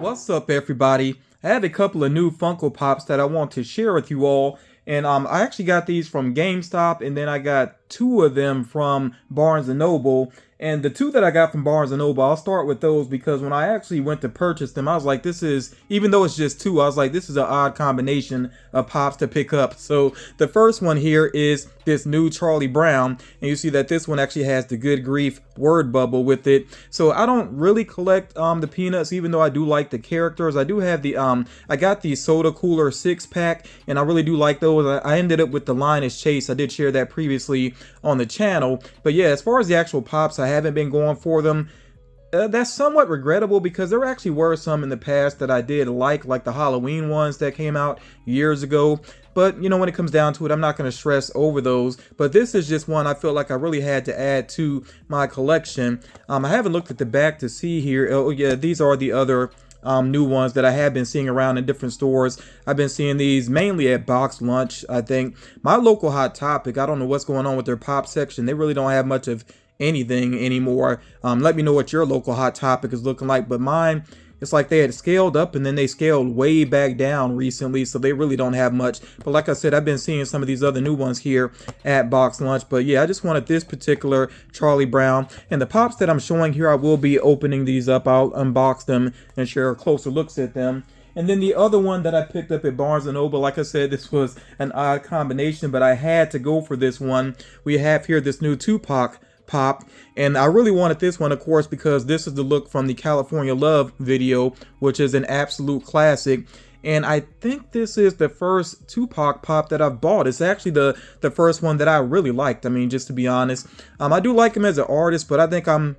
What's up, everybody? I have a couple of new Funko Pops that I want to share with you all. And I actually got these from GameStop, and then I got two of them from Barnes & Noble. And the two that I got from Barnes & Noble, I'll start with those because when I actually went to purchase them, I was like, this is, even though it's just two, I was like, this is an odd combination of Pops to pick up. So the first one here is this new Charlie Brown, and you see that this one actually has the Good Grief word bubble with it. So I don't really collect the Peanuts, even though I do like the characters. I do have the I got the Soda Cooler 6-pack, and I really do like those. I ended up with the Linus Chase. I did share that previously on the channel. But yeah, as far as the actual Pops, I haven't been going for them. That's somewhat regrettable because there actually were some in the past that I did like the Halloween ones that came out years ago. But, you know, when it comes down to it, I'm not going to stress over those. But this is just one I feel like I really had to add to my collection. I haven't looked at the back to see here. Oh, yeah, these are the other new ones that I have been seeing around in different stores. I've been seeing these mainly at Box Lunch, I think. My local Hot Topic, I don't know what's going on with their Pop section. They really don't have much of anything anymore. Let me know what your local Hot Topic is looking like, but mine, it's like they had scaled up and then they scaled way back down recently, so they really don't have much. But like I said, I've been seeing some of these other new ones here at Box Lunch. But yeah, I just wanted this particular Charlie Brown. And the Pops that I'm showing here, I will be opening these up. I'll unbox them and share closer looks at them. And then the other one that I picked up at Barnes & Noble, like I said, this was an odd combination, but I had to go for this one. We have here this new Tupac Pop, and I really wanted this one, of course, because this is the look from the California Love video, which is an absolute classic. And I think this is the first Tupac Pop that I've bought. It's actually the first one that I really liked. I mean, just to be honest, I do like him as an artist, but I think I'm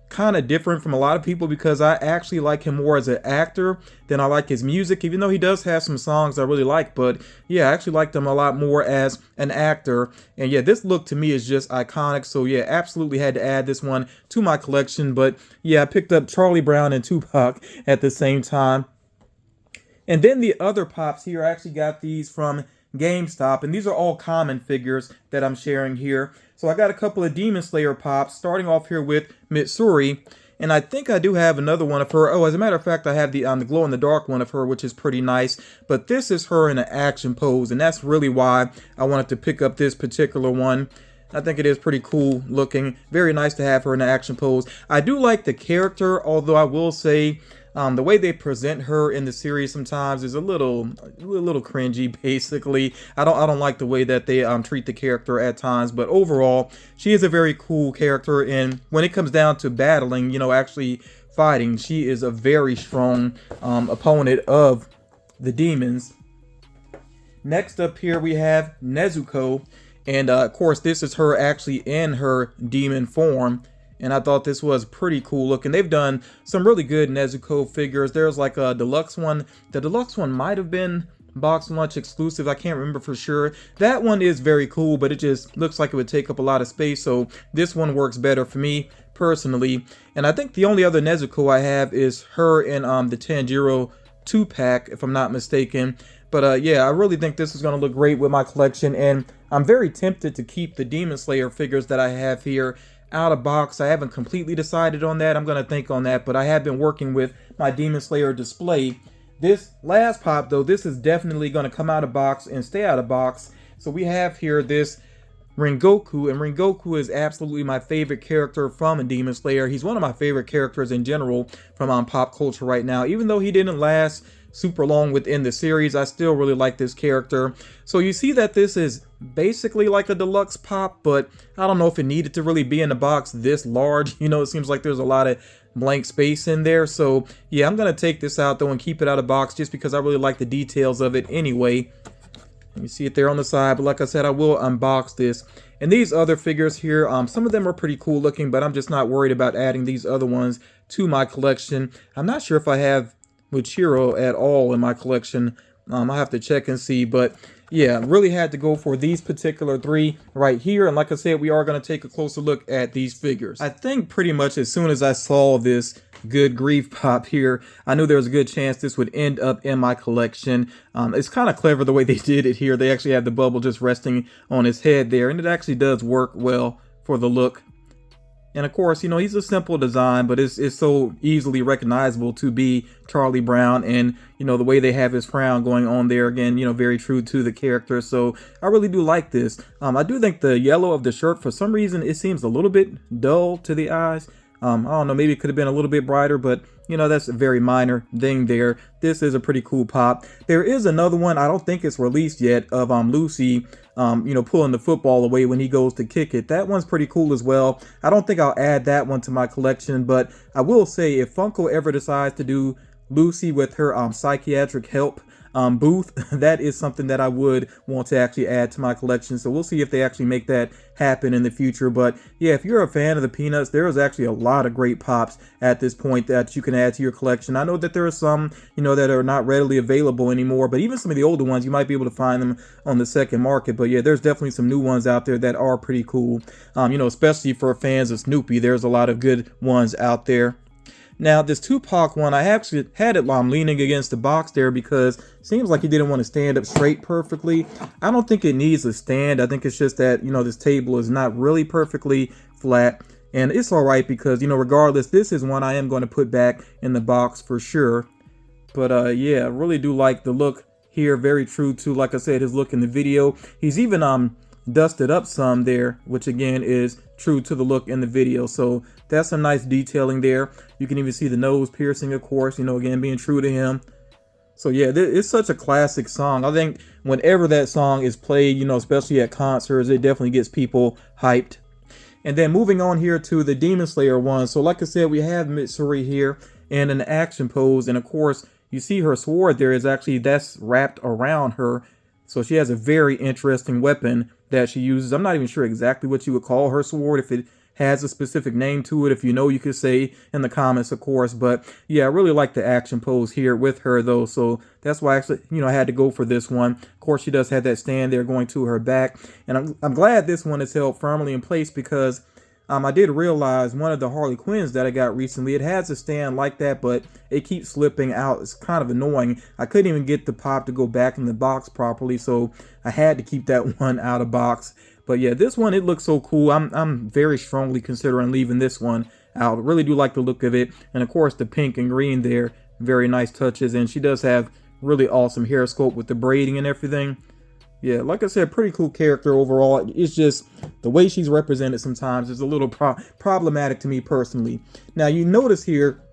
kind of different from a lot of people because I actually like him more as an actor than I like his music, even though he does have some songs I really like. But yeah, I actually liked him a lot more as an actor. And yeah, this look to me is just iconic. So yeah, absolutely had to add this one to my collection. But yeah, I picked up Charlie Brown and Tupac at the same time. And then the other Pops here, I actually got these from GameStop, and these are all common figures that I'm sharing here. So I got a couple of Demon Slayer Pops, starting off here with Mitsuri, and I think I do have another one of her. Oh, as a matter of fact, I have the glow-in-the-dark one of her, which is pretty nice. But this is her in an action pose, and that's really why I wanted to pick up this particular one. I think it is pretty cool looking. Very nice to have her in an action pose. I do like the character, although I will say the way they present her in the series sometimes is a little cringy. Basically, I don't like the way that they treat the character at times. But overall, she is a very cool character. And when it comes down to battling, you know, actually fighting, she is a very strong opponent of the demons. Next up here we have Nezuko. And of course, this is her actually in her demon form. And I thought this was pretty cool looking. They've done some really good Nezuko figures. There's like a deluxe one. The deluxe one might have been Box Lunch exclusive. I can't remember for sure. That one is very cool, but it just looks like it would take up a lot of space. So this one works better for me personally. And I think the only other Nezuko I have is her in the Tanjiro 2-pack, if I'm not mistaken. But yeah, I really think this is going to look great with my collection. And I'm very tempted to keep the Demon Slayer figures that I have here out of box. I haven't completely decided on that. I'm going to think on that, but I have been working with my Demon Slayer display. This last Pop, though, this is definitely going to come out of box and stay out of box. So we have here this Rengoku, and Rengoku is absolutely my favorite character from Demon Slayer. He's one of my favorite characters in general from pop culture right now. Even though he didn't last super long within the series, I still really like this character. So you see that this is basically like a deluxe Pop, but I don't know if it needed to really be in the box this large. You know, it seems like there's a lot of blank space in there. So yeah, I'm gonna take this out though and keep it out of box just because I really like the details of it anyway. You see it there on the side, but like I said, I will unbox this. And these other figures here, some of them are pretty cool looking, but I'm just not worried about adding these other ones to my collection. I'm not sure if I have Muchiro at all in my collection. I'll have to check and see, but yeah, really had to go for these particular three right here. And like I said, we are going to take a closer look at these figures. I think pretty much as soon as I saw this Good Grief Pop here, I knew there was a good chance this would end up in my collection. It's kind of clever the way they did it here. They actually have the bubble just resting on his head there, and it actually does work well for the look. And of course, he's a simple design, but it's so easily recognizable to be Charlie Brown. And, the way they have his frown going on there again, very true to the character. So I really do like this. I do think the yellow of the shirt, for some reason, it seems a little bit dull to the eyes. I don't know, maybe it could have been a little bit brighter, but that's a very minor thing there. This is a pretty cool pop. There is another one, I don't think it's released yet, of Lucy, pulling the football away when he goes to kick it. That one's pretty cool as well. I don't think I'll add that one to my collection, but I will say if Funko ever decides to do Lucy with her psychiatric help booth, that is something that I would want to actually add to my collection. So we'll see if they actually make that happen in the future. But yeah, if you're a fan of the Peanuts, there is actually a lot of great pops at this point that you can add to your collection. I know that there are some, that are not readily available anymore, but even some of the older ones, you might be able to find them on the second market. But yeah, there's definitely some new ones out there that are pretty cool. Especially for fans of Snoopy, there's a lot of good ones out there. Now, this Tupac one, I actually had it leaning against the box there because it seems like he didn't want to stand up straight perfectly. I don't think it needs a stand. I think it's just that, this table is not really perfectly flat. And it's all right because, regardless, this is one I am going to put back in the box for sure. But yeah, I really do like the look here. Very true to, like I said, his look in the video. He's even dusted up some there, which again is true to the look in the video. So that's some nice detailing there. You can even see the nose piercing, of course, again being true to him. So yeah, it's such a classic song. I think whenever that song is played, especially at concerts, it definitely gets people hyped. And then moving on here to the Demon Slayer one. So like I said, we have Mitsuri here in an action pose, and of course you see her sword there is actually that's wrapped around her. So she has a very interesting weapon that she uses. I'm not even sure exactly what you would call her sword, if it has a specific name to it. If you could say in the comments, of course. But yeah, I really like the action pose here with her though. So that's why actually, I had to go for this one. Of course, she does have that stand there going to her back. And I'm glad this one is held firmly in place because I did realize one of the Harley Quinns that I got recently, it has a stand like that, but it keeps slipping out. It's kind of annoying. I couldn't even get the pop to go back in the box properly, so I had to keep that one out of box. But yeah, this one, it looks so cool. I'm very strongly considering leaving this one out. I really do like the look of it. And of course, the pink and green there, very nice touches. And she does have really awesome hair sculpt with the braiding and everything. Yeah, like I said, pretty cool character overall. It's just the way she's represented sometimes is a little problematic to me personally. Now, you notice here,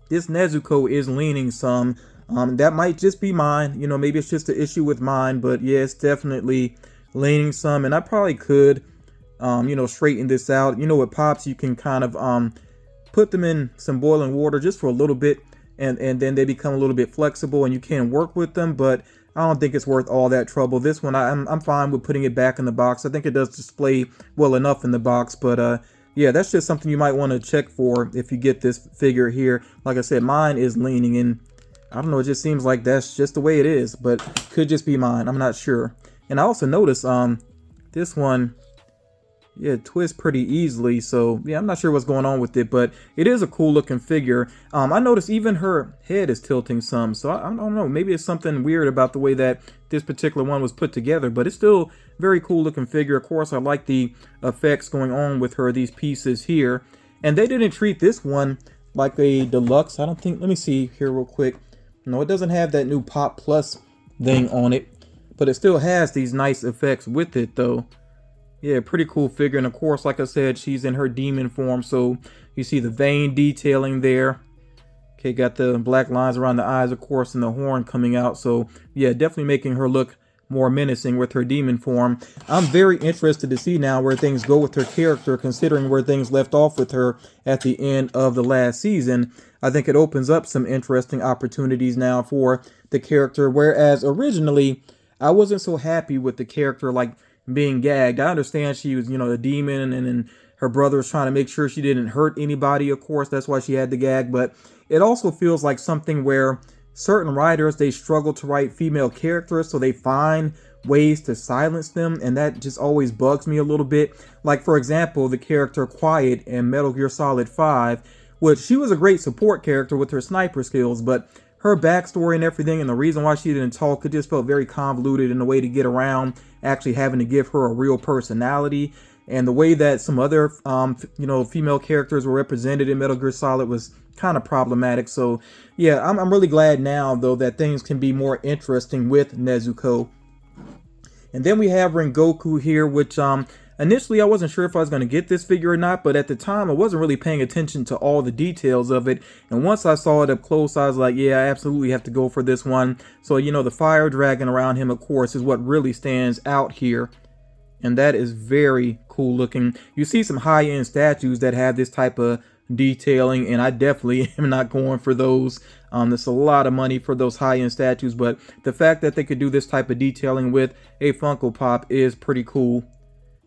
this Nezuko is leaning some. That might just be mine. Maybe it's just an issue with mine. But yeah, it's definitely leaning some. And I probably could, straighten this out. With pops, you can kind of put them in some boiling water just for a little bit. And then they become a little bit flexible and you can work with them. But I don't think it's worth all that trouble. This one, I'm fine with putting it back in the box. I think it does display well enough in the box. But yeah, that's just something you might want to check for if you get this figure here. Like I said, mine is leaning, and I don't know, it just seems like that's just the way it is. But could just be mine. I'm not sure. And I also noticed this one, yeah, it twists pretty easily. So yeah, I'm not sure what's going on with it, but it is a cool looking figure. I noticed even her head is tilting some. So I don't know, maybe it's something weird about the way that this particular one was put together, but it's still very cool looking figure. Of course, I like the effects going on with her, these pieces here. And they didn't treat this one like a deluxe. I don't think, let me see here real quick. No, it doesn't have that new Pop Plus thing on it, but it still has these nice effects with it though. Yeah, pretty cool figure. And of course, like I said, she's in her demon form. So you see the vein detailing there. Okay, got the black lines around the eyes, of course, and the horn coming out. So yeah, definitely making her look more menacing with her demon form. I'm very interested to see now where things go with her character, considering where things left off with her at the end of the last season. I think it opens up some interesting opportunities now for the character. Whereas originally, I wasn't so happy with the character, like being gagged. I understand she was, a demon, and then her brother was trying to make sure she didn't hurt anybody. Of course, that's why she had the gag. But it also feels like something where certain writers, they struggle to write female characters, so they find ways to silence them, and that just always bugs me a little bit. Like, for example, the character Quiet in Metal Gear Solid 5, which she was a great support character with her sniper skills, but her backstory and everything, and the reason why she didn't talk, it just felt very convoluted in a way to get around actually having to give her a real personality. and the way that some other female characters were represented in Metal Gear Solid was kind of problematic. So yeah, I'm really glad now though that things can be more interesting with Nezuko. And then we have Rengoku here, which initially I wasn't sure if I was going to get this figure or not, but at the time I wasn't really paying attention to all the details of it. And once I saw it up close, I was like, yeah, I absolutely have to go for this one. So, you know, the fire dragon around him, of course, is what really stands out here. And that is very cool looking. You see some high-end statues that have this type of detailing, and I definitely am not going for those. There's a lot of money for those high-end statues, but the fact that they could do this type of detailing with a Funko Pop is pretty cool.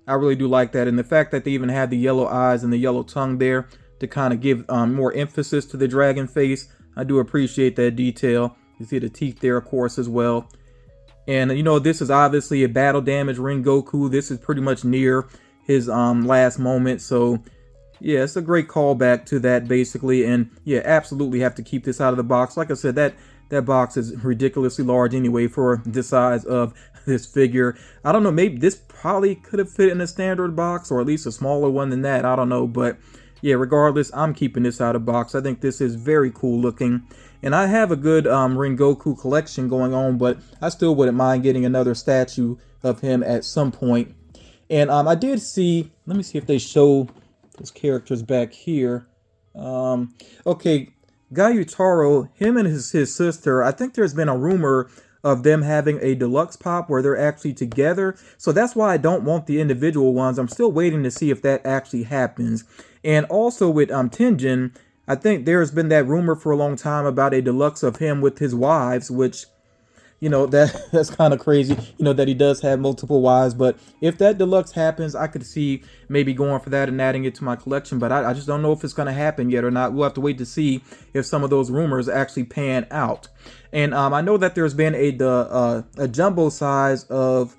I really do like that, and the fact that they even have the yellow eyes and the yellow tongue there to kind of give more emphasis to the dragon face. I do appreciate that detail. You see the teeth there, of course, as well. And you know, this is obviously a battle damage Rengoku. This is pretty much near his last moment, so yeah, it's a great callback to that basically. And yeah, absolutely have to keep this out of the box. Like I said, that box is ridiculously large anyway for the size of this figure. I don't know, maybe this probably could have fit in a standard box or at least a smaller one than that. I don't know, but yeah, regardless, I'm keeping this out of box. I think this is very cool looking. And I have a good Rengoku collection going on, but I still wouldn't mind getting another statue of him at some point. And I did see, let me see if they show those characters back here. Okay, Gyutaro, him and his sister, I think there's been a rumor of them having a deluxe pop where they're actually together. So that's why I don't want the individual ones. I'm still waiting to see if that actually happens. And also with Tenjin, I think there's been that rumor for a long time about a deluxe of him with his wives, which, you know, that's kind of crazy, you know, that he does have multiple wives. But if that deluxe happens, I could see maybe going for that and adding it to my collection. But I just don't know if it's going to happen yet or not. We'll have to wait to see if some of those rumors actually pan out. And I know that there's been a jumbo size of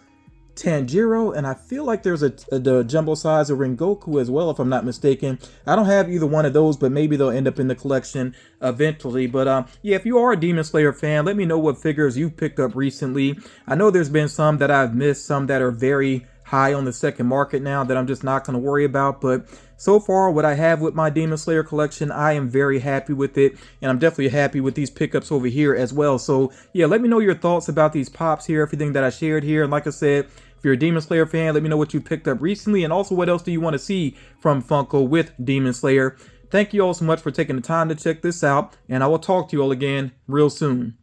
Tanjiro, and I feel like there's the jumbo size of Rengoku as well, if I'm not mistaken. I don't have either one of those, but maybe they'll end up in the collection eventually. But yeah, if you are a Demon Slayer fan, let me know what figures you've picked up recently. I know there's been some that I've missed, some that are very high on the second market now that I'm just not going to worry about. But so far, what I have with my Demon Slayer collection, I am very happy with it. And I'm definitely happy with these pickups over here as well. So yeah, let me know your thoughts about these pops here, everything that I shared here. And like I said, if you're a Demon Slayer fan, let me know what you picked up recently. And also, what else do you want to see from Funko with Demon Slayer? Thank you all so much for taking the time to check this out. And I will talk to you all again real soon.